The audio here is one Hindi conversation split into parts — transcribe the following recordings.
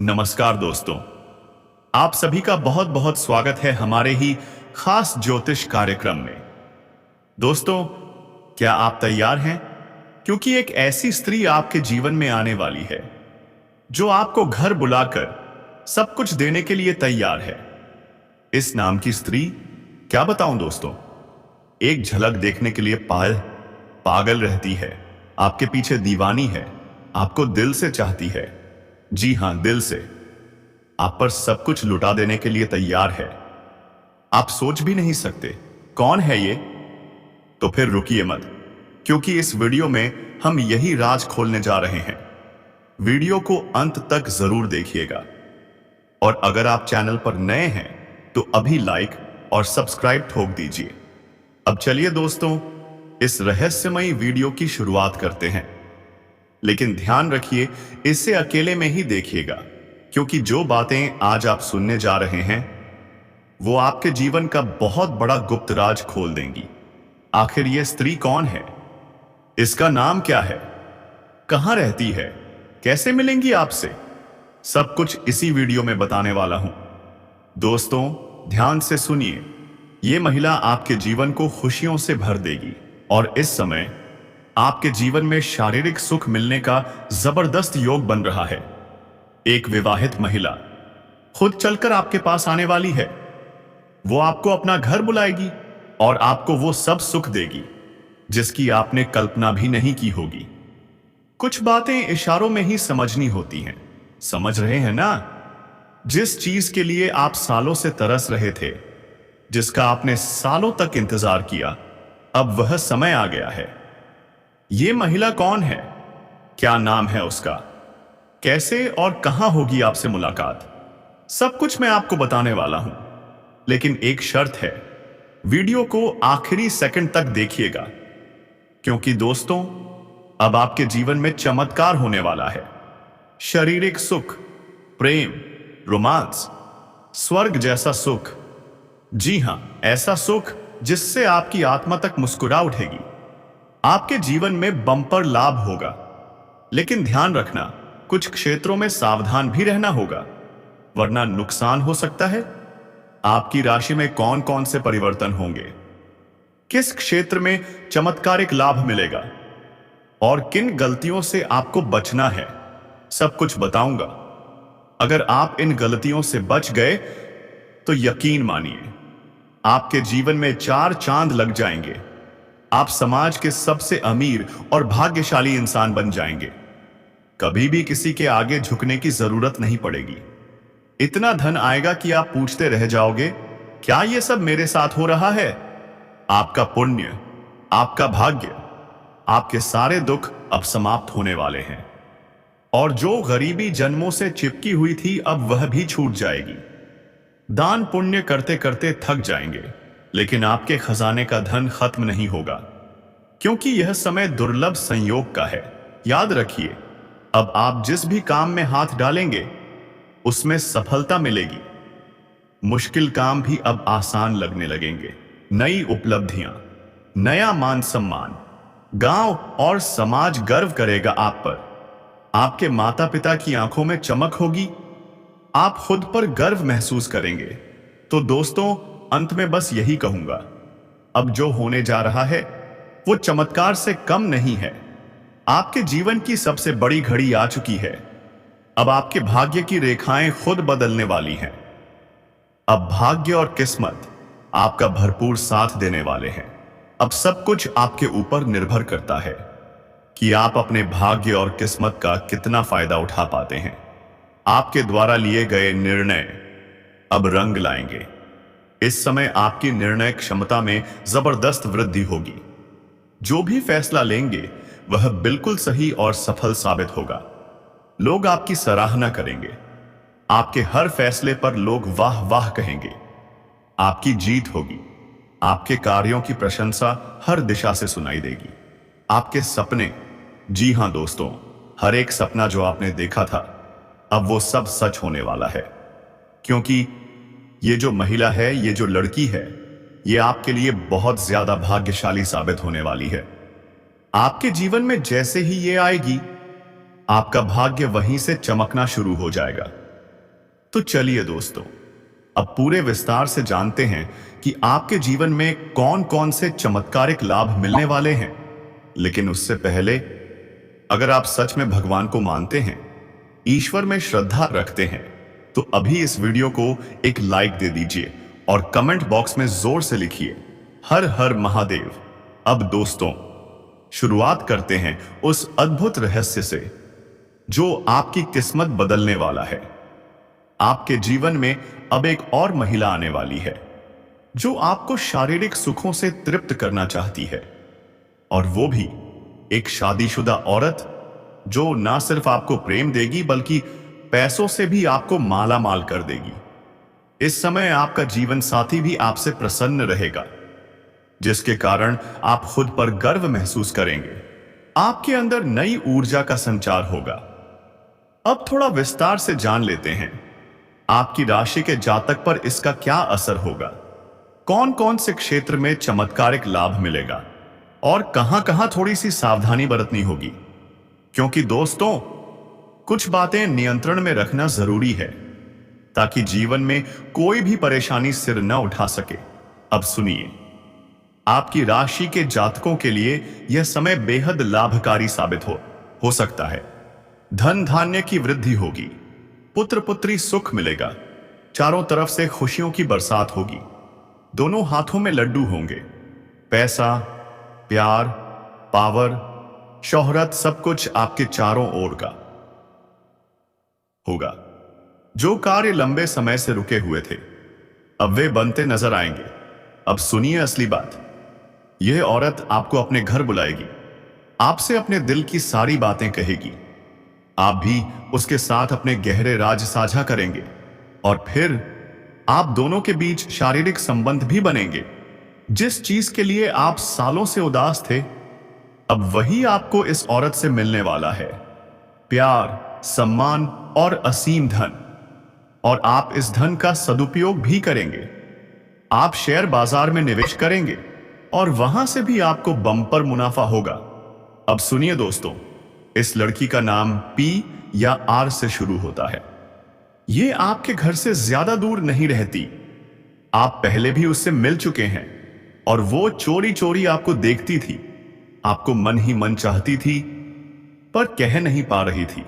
नमस्कार दोस्तों। आप सभी का बहुत बहुत स्वागत है हमारे ही खास ज्योतिष कार्यक्रम में। दोस्तों, क्या आप तैयार हैं? क्योंकि एक ऐसी स्त्री आपके जीवन में आने वाली है जो आपको घर बुलाकर सब कुछ देने के लिए तैयार है। इस नाम की स्त्री, क्या बताऊं दोस्तों, एक झलक देखने के लिए पागल रहती है, आपके पीछे दीवानी है, आपको दिल से चाहती है। जी हां, दिल से। आप पर सब कुछ लुटा देने के लिए तैयार है। आप सोच भी नहीं सकते कौन है ये? तो फिर रुकिए मत, क्योंकि इस वीडियो में हम यही राज खोलने जा रहे हैं। वीडियो को अंत तक जरूर देखिएगा। और अगर आप चैनल पर नए हैं तो अभी लाइक और सब्सक्राइब ठोक दीजिए। अब चलिए दोस्तों, इस रहस्यमयी वीडियो की शुरुआत करते हैं। लेकिन ध्यान रखिए, इसे अकेले में ही देखिएगा, क्योंकि जो बातें आज आप सुनने जा रहे हैं वो आपके जीवन का बहुत बड़ा गुप्त राज खोल देंगी। आखिर ये स्त्री कौन है? इसका नाम क्या है? कहां रहती है? कैसे मिलेंगी आपसे? सब कुछ इसी वीडियो में बताने वाला हूं। दोस्तों, ध्यान से सुनिए। ये महिला आपके जीवन को खुशियों से भर देगी और इस समय आपके जीवन में शारीरिक सुख मिलने का जबरदस्त योग बन रहा है। एक विवाहित महिला खुद चलकर आपके पास आने वाली है। वो आपको अपना घर बुलाएगी और आपको वो सब सुख देगी जिसकी आपने कल्पना भी नहीं की होगी। कुछ बातें इशारों में ही समझनी होती हैं। समझ रहे हैं ना? जिस चीज के लिए आप सालों से तरस रहे थे, जिसका आपने सालों तक इंतजार किया, अब वह समय आ गया है। ये महिला कौन है? क्या नाम है उसका? कैसे और कहां होगी आपसे मुलाकात? सब कुछ मैं आपको बताने वाला हूं। लेकिन एक शर्त है, वीडियो को आखिरी सेकंड तक देखिएगा, क्योंकि दोस्तों, अब आपके जीवन में चमत्कार होने वाला है। शारीरिक सुख, प्रेम, रोमांस, स्वर्ग जैसा सुख। जी हां, ऐसा सुख जिससे आपकी आत्मा तक मुस्कुरा उठेगी। आपके जीवन में बम्पर लाभ होगा। लेकिन ध्यान रखना, कुछ क्षेत्रों में सावधान भी रहना होगा, वरना नुकसान हो सकता है। आपकी राशि में कौन कौन से परिवर्तन होंगे, किस क्षेत्र में चमत्कारिक लाभ मिलेगा और किन गलतियों से आपको बचना है, सब कुछ बताऊंगा। अगर आप इन गलतियों से बच गए तो यकीन मानिए, आपके जीवन में 4 चांद लग जाएंगे। आप समाज के सबसे अमीर और भाग्यशाली इंसान बन जाएंगे। कभी भी किसी के आगे झुकने की जरूरत नहीं पड़ेगी। इतना धन आएगा कि आप पूछते रह जाओगे, क्या यह सब मेरे साथ हो रहा है? आपका पुण्य, आपका भाग्य, आपके सारे दुख अब समाप्त होने वाले हैं। और जो गरीबी जन्मों से चिपकी हुई थी, अब वह भी छूट जाएगी। दान पुण्य करते करते थक जाएंगे, लेकिन आपके खजाने का धन खत्म नहीं होगा, क्योंकि यह समय दुर्लभ संयोग का है। याद रखिए, अब आप जिस भी काम में हाथ डालेंगे उसमें सफलता मिलेगी। मुश्किल काम भी अब आसान लगने लगेंगे। नई उपलब्धियां, नया मान सम्मान, गांव और समाज गर्व करेगा आप पर। आपके माता पिता की आंखों में चमक होगी। आप खुद पर गर्व महसूस करेंगे। तो दोस्तों, अंत में बस यही कहूंगा, अब जो होने जा रहा है वो चमत्कार से कम नहीं है। आपके जीवन की सबसे बड़ी घड़ी आ चुकी है। अब आपके भाग्य की रेखाएं खुद बदलने वाली हैं। अब भाग्य और किस्मत आपका भरपूर साथ देने वाले हैं। अब सब कुछ आपके ऊपर निर्भर करता है कि आप अपने भाग्य और किस्मत का कितना फायदा उठा पाते हैं। आपके द्वारा लिए गए निर्णय अब रंग लाएंगे। इस समय आपकी निर्णय क्षमता में जबरदस्त वृद्धि होगी। जो भी फैसला लेंगे वह बिल्कुल सही और सफल साबित होगा। लोग आपकी सराहना करेंगे। आपके हर फैसले पर लोग वाह वाह कहेंगे। आपकी जीत होगी। आपके कार्यों की प्रशंसा हर दिशा से सुनाई देगी। आपके सपने, जी हां दोस्तों, हर एक सपना जो आपने देखा था, अब वो सब सच होने वाला है। क्योंकि ये जो महिला है, ये जो लड़की है, ये आपके लिए बहुत ज्यादा भाग्यशाली साबित होने वाली है। आपके जीवन में जैसे ही ये आएगी, आपका भाग्य वहीं से चमकना शुरू हो जाएगा। तो चलिए दोस्तों, अब पूरे विस्तार से जानते हैं कि आपके जीवन में कौन कौन से चमत्कारिक लाभ मिलने वाले हैं। लेकिन उससे पहले, अगर आप सच में भगवान को मानते हैं, ईश्वर में श्रद्धा रखते हैं, तो अभी इस वीडियो को एक लाइक दे दीजिए और कमेंट बॉक्स में जोर से लिखिए, हर हर महादेव। अब दोस्तों, शुरुआत करते हैं उस अद्भुत रहस्य से जो आपकी किस्मत बदलने वाला है। आपके जीवन में अब एक और महिला आने वाली है जो आपको शारीरिक सुखों से तृप्त करना चाहती है, और वो भी एक शादीशुदा औरत जो ना सिर्फ आपको प्रेम देगी बल्कि पैसों से भी आपको माला माल कर देगी। इस समय आपका जीवन साथी भी आपसे प्रसन्न रहेगा, जिसके कारण आप खुद पर गर्व महसूस करेंगे। आपके अंदर नई ऊर्जा का संचार होगा। अब थोड़ा विस्तार से जान लेते हैं आपकी राशि के जातक पर इसका क्या असर होगा, कौन कौन से क्षेत्र में चमत्कारिक लाभ मिलेगा और कहां कहां थोड़ी सी सावधानी बरतनी होगी। क्योंकि दोस्तों, कुछ बातें नियंत्रण में रखना जरूरी है ताकि जीवन में कोई भी परेशानी सिर न उठा सके। अब सुनिए, आपकी राशि के जातकों के लिए यह समय बेहद लाभकारी साबित हो सकता है। धन धान्य की वृद्धि होगी, पुत्र पुत्री सुख मिलेगा, चारों तरफ से खुशियों की बरसात होगी, दोनों हाथों में लड्डू होंगे। पैसा, प्यार, पावर, शोहरत, सब कुछ आपके चारों ओर का होगा। जो कार्य लंबे समय से रुके हुए थे, अब वे बनते नजर आएंगे। अब सुनिए असली बात। यह औरत आपको अपने घर बुलाएगी, आपसे अपने दिल की सारी बातें कहेगी, आप भी उसके साथ अपने गहरे राज साझा करेंगे, और फिर आप दोनों के बीच शारीरिक संबंध भी बनेंगे। जिस चीज के लिए आप सालों से उदास थे, अब वही आपको इस औरत से मिलने वाला है। प्यार, सम्मान और असीम धन। और आप इस धन का सदुपयोग भी करेंगे। आप शेयर बाजार में निवेश करेंगे और वहां से भी आपको बम्पर मुनाफा होगा। अब सुनिए दोस्तों, इस लड़की का नाम पी या आर से शुरू होता है। ये आपके घर से ज्यादा दूर नहीं रहती। आप पहले भी उससे मिल चुके हैं और वो चोरी चोरी आपको देखती थी, आपको मन ही मन चाहती थी पर कह नहीं पा रही थी।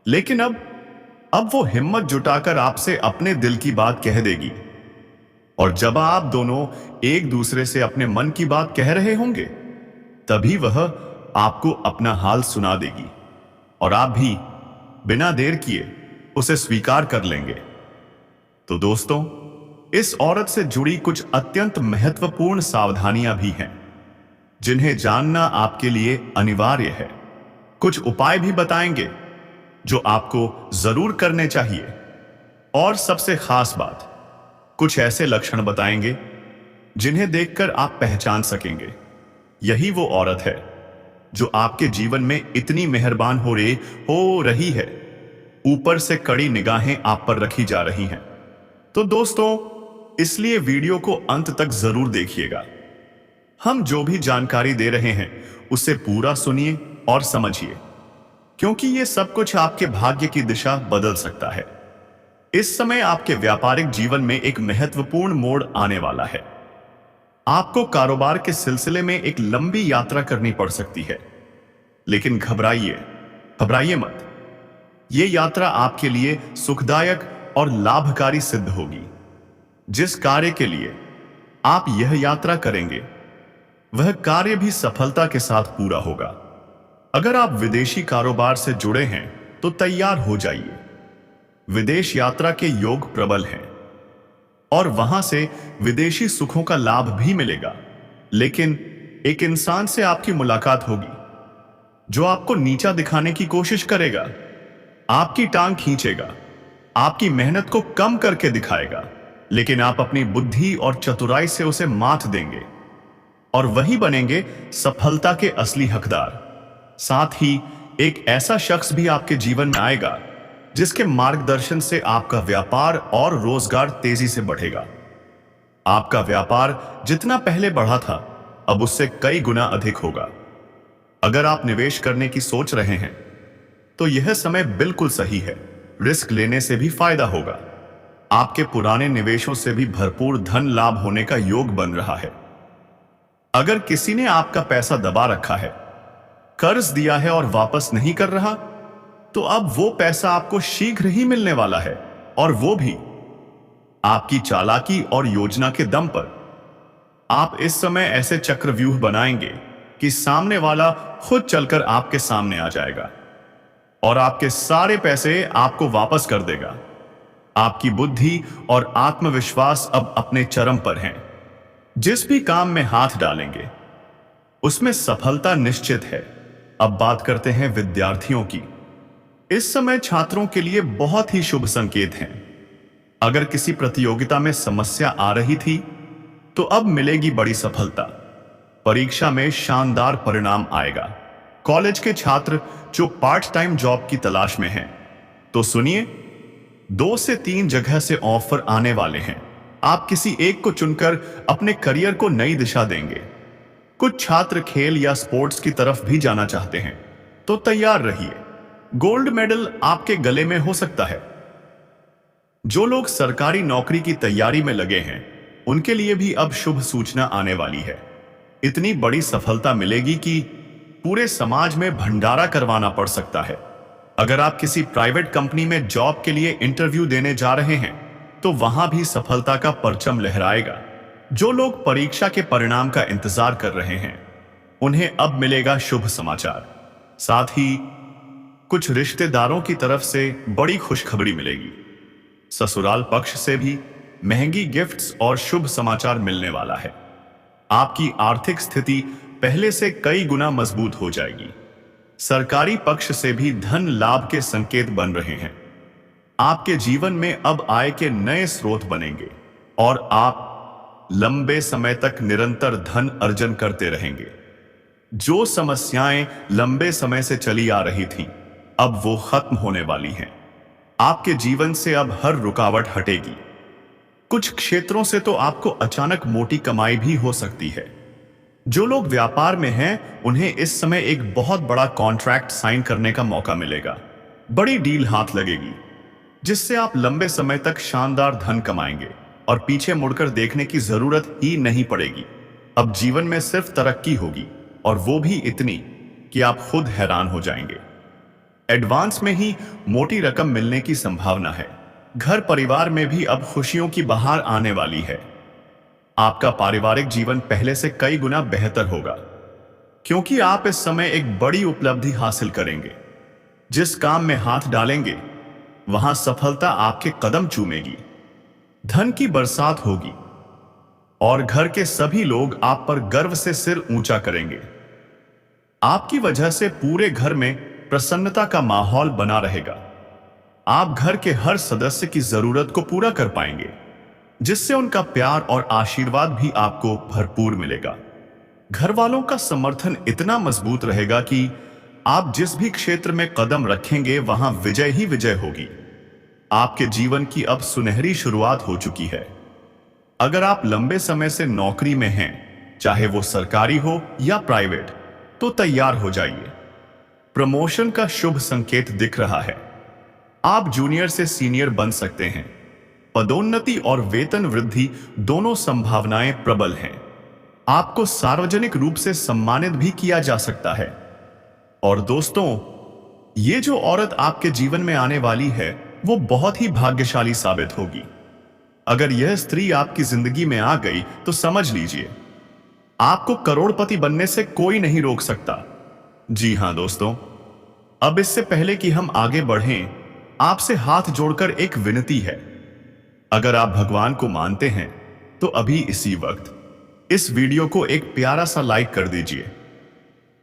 लेकिन अब वो हिम्मत जुटाकर आपसे अपने दिल की बात कह देगी। और जब आप दोनों एक दूसरे से अपने मन की बात कह रहे होंगे, तभी वह आपको अपना हाल सुना देगी और आप भी बिना देर किए उसे स्वीकार कर लेंगे। तो दोस्तों, इस औरत से जुड़ी कुछ अत्यंत महत्वपूर्ण सावधानियां भी हैं जिन्हें जानना आपके लिए अनिवार्य है। कुछ उपाय भी बताएंगे जो आपको जरूर करने चाहिए, और सबसे खास बात, कुछ ऐसे लक्षण बताएंगे जिन्हें देखकर आप पहचान सकेंगे यही वो औरत है जो आपके जीवन में इतनी मेहरबान हो रही है। ऊपर से कड़ी निगाहें आप पर रखी जा रही हैं। तो दोस्तों, इसलिए वीडियो को अंत तक जरूर देखिएगा। हम जो भी जानकारी दे रहे हैं उसे पूरा सुनिए और समझिए, क्योंकि ये सब कुछ आपके भाग्य की दिशा बदल सकता है। इस समय आपके व्यापारिक जीवन में एक महत्वपूर्ण मोड़ आने वाला है। आपको कारोबार के सिलसिले में एक लंबी यात्रा करनी पड़ सकती है, लेकिन घबराइए मत। ये यात्रा आपके लिए सुखदायक और लाभकारी सिद्ध होगी। जिस कार्य के लिए आप यह यात्रा करेंगे, वह कार्य भी सफलता के साथ पूरा होगा। अगर आप विदेशी कारोबार से जुड़े हैं तो तैयार हो जाइए। विदेश यात्रा के योग प्रबल हैं और वहां से विदेशी सुखों का लाभ भी मिलेगा। लेकिन एक इंसान से आपकी मुलाकात होगी जो आपको नीचा दिखाने की कोशिश करेगा, आपकी टांग खींचेगा, आपकी मेहनत को कम करके दिखाएगा, लेकिन आप अपनी बुद्धि और चतुराई से उसे मात देंगे और वही बनेंगे सफलता के असली हकदार। साथ ही एक ऐसा शख्स भी आपके जीवन में आएगा जिसके मार्गदर्शन से आपका व्यापार और रोजगार तेजी से बढ़ेगा। आपका व्यापार जितना पहले बढ़ा था, अब उससे कई गुना अधिक होगा। अगर आप निवेश करने की सोच रहे हैं तो यह समय बिल्कुल सही है। रिस्क लेने से भी फायदा होगा। आपके पुराने निवेशों से भी भरपूर धन लाभ होने का योग बन रहा है। अगर किसी ने आपका पैसा दबा रखा है, कर्ज दिया है और वापस नहीं कर रहा, तो अब वो पैसा आपको शीघ्र ही मिलने वाला है, और वो भी आपकी चालाकी और योजना के दम पर। आप इस समय ऐसे चक्रव्यूह बनाएंगे कि सामने वाला खुद चलकर आपके सामने आ जाएगा और आपके सारे पैसे आपको वापस कर देगा। आपकी बुद्धि और आत्मविश्वास अब अपने चरम पर हैं। जिस भी काम में हाथ डालेंगे उसमें सफलता निश्चित है। अब बात करते हैं विद्यार्थियों की। इस समय छात्रों के लिए बहुत ही शुभ संकेत हैं। अगर किसी प्रतियोगिता में समस्या आ रही थी तो अब मिलेगी बड़ी सफलता। परीक्षा में शानदार परिणाम आएगा। कॉलेज के छात्र जो पार्ट टाइम जॉब की तलाश में हैं, तो सुनिए, 2 से 3 जगह से ऑफर आने वाले हैं। आप किसी एक को चुनकर अपने करियर को नई दिशा देंगे। कुछ छात्र खेल या स्पोर्ट्स की तरफ भी जाना चाहते हैं, तो तैयार रहिए। गोल्ड मेडल आपके गले में हो सकता है। जो लोग सरकारी नौकरी की तैयारी में लगे हैं, उनके लिए भी अब शुभ सूचना आने वाली है। इतनी बड़ी सफलता मिलेगी कि पूरे समाज में भंडारा करवाना पड़ सकता है। अगर आप किसी प्राइवेट कंपनी में जॉब के लिए इंटरव्यू देने जा रहे हैं, तो वहां भी सफलता का परचम लहराएगा। जो लोग परीक्षा के परिणाम का इंतजार कर रहे हैं, उन्हें अब मिलेगा शुभ समाचार। साथ ही कुछ रिश्तेदारों की तरफ से बड़ी खुशखबरी मिलेगी। ससुराल पक्ष से भी महंगी गिफ्ट्स और शुभ समाचार मिलने वाला है। आपकी आर्थिक स्थिति पहले से कई गुना मजबूत हो जाएगी। सरकारी पक्ष से भी धन लाभ के संकेत बन रहे हैं। आपके जीवन में अब आय के नए स्रोत बनेंगे और आप लंबे समय तक निरंतर धन अर्जन करते रहेंगे। जो समस्याएं लंबे समय से चली आ रही थीं, अब वो खत्म होने वाली हैं। आपके जीवन से अब हर रुकावट हटेगी। कुछ क्षेत्रों से तो आपको अचानक मोटी कमाई भी हो सकती है। जो लोग व्यापार में हैं, उन्हें इस समय एक बहुत बड़ा कॉन्ट्रैक्ट साइन करने का मौका मिलेगा। बड़ी डील हाथ लगेगी, जिससे आप लंबे समय तक शानदार धन कमाएंगे और पीछे मुड़कर देखने की जरूरत ही नहीं पड़ेगी। अब जीवन में सिर्फ तरक्की होगी, और वो भी इतनी कि आप खुद हैरान हो जाएंगे। एडवांस में ही मोटी रकम मिलने की संभावना है। घर परिवार में भी अब खुशियों की बहार आने वाली है। आपका पारिवारिक जीवन पहले से कई गुना बेहतर होगा, क्योंकि आप इस समय एक बड़ी उपलब्धि हासिल करेंगे। जिस काम में हाथ डालेंगे, वहां सफलता आपके कदम चूमेगी। धन की बरसात होगी और घर के सभी लोग आप पर गर्व से सिर ऊंचा करेंगे। आपकी वजह से पूरे घर में प्रसन्नता का माहौल बना रहेगा। आप घर के हर सदस्य की जरूरत को पूरा कर पाएंगे, जिससे उनका प्यार और आशीर्वाद भी आपको भरपूर मिलेगा। घर वालों का समर्थन इतना मजबूत रहेगा कि आप जिस भी क्षेत्र में कदम रखेंगे, वहां विजय ही विजय होगी। आपके जीवन की अब सुनहरी शुरुआत हो चुकी है। अगर आप लंबे समय से नौकरी में हैं, चाहे वो सरकारी हो या प्राइवेट, तो तैयार हो जाइए। प्रमोशन का शुभ संकेत दिख रहा है। आप जूनियर से सीनियर बन सकते हैं। पदोन्नति और वेतन वृद्धि दोनों संभावनाएं प्रबल हैं। आपको सार्वजनिक रूप से सम्मानित भी किया जा सकता है। और दोस्तों, ये जो औरत आपके जीवन में आने वाली है, वो बहुत ही भाग्यशाली साबित होगी। अगर यह स्त्री आपकी जिंदगी में आ गई, तो समझ लीजिए, आपको करोड़पति बनने से कोई नहीं रोक सकता। जी हां दोस्तों, अब इससे पहले कि हम आगे बढ़ें, आपसे हाथ जोड़कर एक विनती है। अगर आप भगवान को मानते हैं, तो अभी इसी वक्त इस वीडियो को एक प्यारा सा लाइक कर दीजिए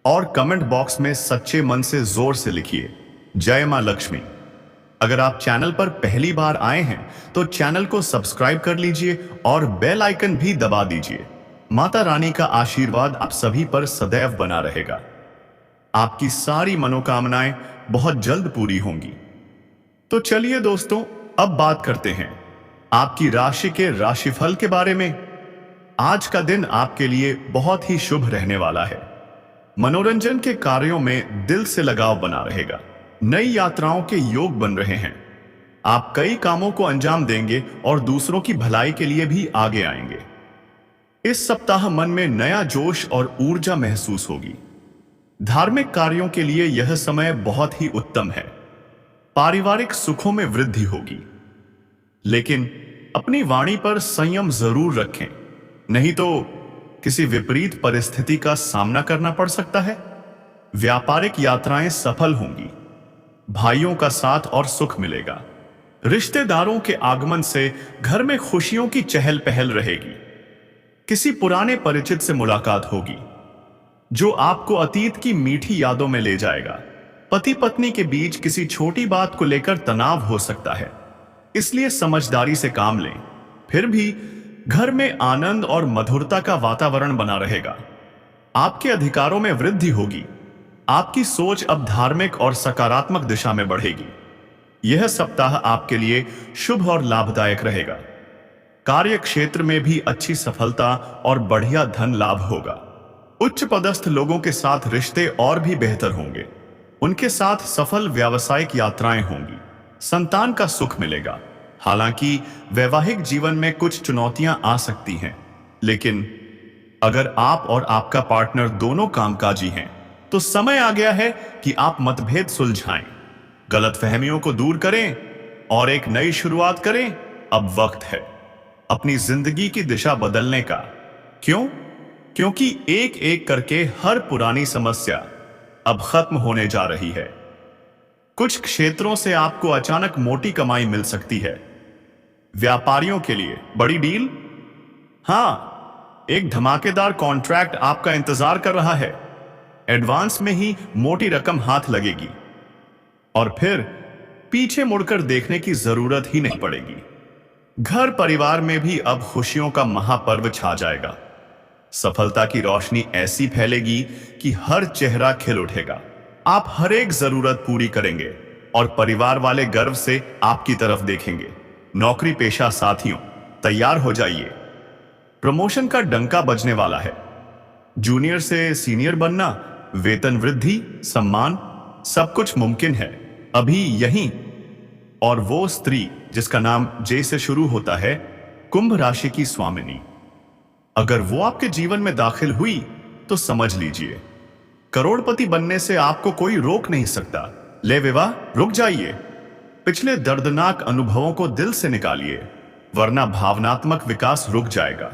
और कमेंट बॉक्स में सच्चे मन से जोर से लिखिए, जय मां लक्ष्मी। अगर आप चैनल पर पहली बार आए हैं, तो चैनल को सब्सक्राइब कर लीजिए और बेल आइकन भी दबा दीजिए। माता रानी का आशीर्वाद आप सभी पर सदैव बना रहेगा। आपकी सारी मनोकामनाएं बहुत जल्द पूरी होंगी। तो चलिए दोस्तों, अब बात करते हैं आपकी राशि के राशिफल के बारे में। आज का दिन आपके लिए बहुत ही शुभ रहने वाला है। मनोरंजन के कार्यों में दिल से लगाव बना रहेगा। नई यात्राओं के योग बन रहे हैं। आप कई कामों को अंजाम देंगे और दूसरों की भलाई के लिए भी आगे आएंगे। इस सप्ताह मन में नया जोश और ऊर्जा महसूस होगी। धार्मिक कार्यों के लिए यह समय बहुत ही उत्तम है। पारिवारिक सुखों में वृद्धि होगी, लेकिन अपनी वाणी पर संयम जरूर रखें, नहीं तो किसी विपरीत परिस्थिति का सामना करना पड़ सकता है। व्यापारिक यात्राएं सफल होंगी, भाइयों का साथ और सुख मिलेगा। रिश्तेदारों के आगमन से घर में खुशियों की चहल पहल रहेगी। किसी पुराने परिचित से मुलाकात होगी जो आपको अतीत की मीठी यादों में ले जाएगा। पति पत्नी के बीच किसी छोटी बात को लेकर तनाव हो सकता है, इसलिए समझदारी से काम लें। फिर भी घर में आनंद और मधुरता का वातावरण बना रहेगा। आपके अधिकारों में वृद्धि होगी। आपकी सोच अब धार्मिक और सकारात्मक दिशा में बढ़ेगी। यह सप्ताह आपके लिए शुभ और लाभदायक रहेगा। कार्य क्षेत्र में भी अच्छी सफलता और बढ़िया धन लाभ होगा। उच्च पदस्थ लोगों के साथ रिश्ते और भी बेहतर होंगे। उनके साथ सफल व्यावसायिक यात्राएं होंगी। संतान का सुख मिलेगा। हालांकि वैवाहिक जीवन में कुछ चुनौतियां आ सकती हैं, लेकिन अगर आप और आपका पार्टनर दोनों कामकाजी हैं, तो समय आ गया है कि आप मतभेद सुलझाएं, गलतफहमियों को दूर करें और एक नई शुरुआत करें। अब वक्त है अपनी जिंदगी की दिशा बदलने का। क्यों? क्योंकि एक एक करके हर पुरानी समस्या अब खत्म होने जा रही है। कुछ क्षेत्रों से आपको अचानक मोटी कमाई मिल सकती है। व्यापारियों के लिए बड़ी डील, हां, एक धमाकेदार कॉन्ट्रैक्ट आपका इंतजार कर रहा है। एडवांस में ही मोटी रकम हाथ लगेगी और फिर पीछे मुड़कर देखने की जरूरत ही नहीं पड़ेगी। घर परिवार में भी अब खुशियों का महापर्व छा जाएगा। सफलता की रोशनी ऐसी फैलेगी कि हर चेहरा खिल उठेगा। आप हर एक जरूरत पूरी करेंगे और परिवार वाले गर्व से आपकी तरफ देखेंगे। नौकरी पेशा साथियों, तैयार हो जाइए। प्रमोशन का डंका बजने वाला है। जूनियर से सीनियर बनना, वेतन वृद्धि, सम्मान, सब कुछ मुमकिन है अभी यहीं। और वो स्त्री जिसका नाम जे से शुरू होता है, कुंभ राशि की स्वामिनी, अगर वो आपके जीवन में दाखिल हुई तो समझ लीजिए करोड़पति बनने से आपको कोई रोक नहीं सकता। ले विवाह, रुक जाइए। पिछले दर्दनाक अनुभवों को दिल से निकालिए, वरना भावनात्मक विकास रुक जाएगा।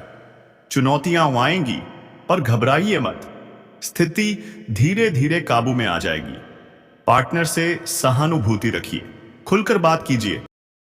चुनौतियां आएंगी पर घबराइए मत। स्थिति धीरे धीरे काबू में आ जाएगी। पार्टनर से सहानुभूति रखिए, खुलकर बात कीजिए।